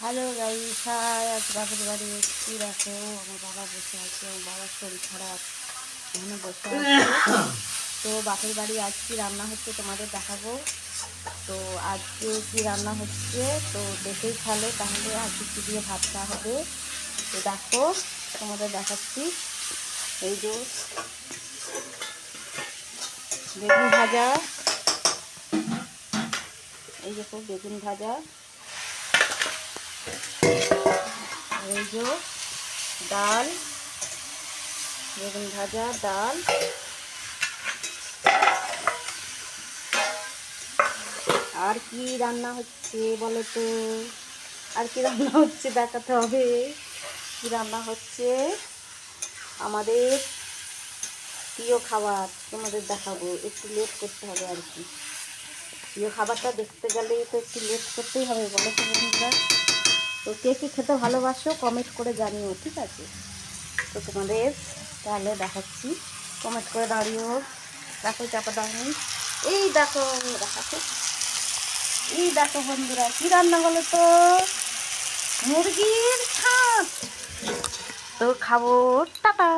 Hello guys, high. আজ বাপের বাড়ি এসেছি। দেখো আমার বাবা বসে আছে, আমার বাবার শরীর খারাপ, এখানে বসে আছে। তো বাপের বাড়ি আজ কি রান্না হচ্ছে তোমাদের দেখাবো। তো আজকে কি রান্না হচ্ছে তো দেখেই ফেলো তাহলে আজকে কী দিয়ে ভাত খাওয়া হবে। তো দেখো তোমাদের দেখাচ্ছি। এই যে বেগুন ভাজা, এই দেখো বেগুন ভাজা, এই যে ডাল, বেগুন ভাজা, ডাল, আর কি রান্না হচ্ছে বলো তো। আর কি রান্না হচ্ছে দেখাতে হবে। কি রান্না হচ্ছে আমাদের প্রিয় খাবার তোমাদের দেখাবো। একটু লেট করতে হবে আর কি। প্রিয় খাবারটা দেখতে গেলে তো একটু লেট করতেই হবে বলো তো বন্ধুরা। তো কে কে খেতে ভালোবাসো কমেন্ট করে জানিও, ঠিক আছে। তো তোমাদের তাহলে দেখাচ্ছি, কমেন্ট করে দাঁড়িয়েও। দেখো চাপা দাওনি, এই দেখো দেখাচ্ছি। এই দেখো বন্ধুরা কি রান্না বলো তো, মুরগির ছাঁচ। তো খাবো, টাটা।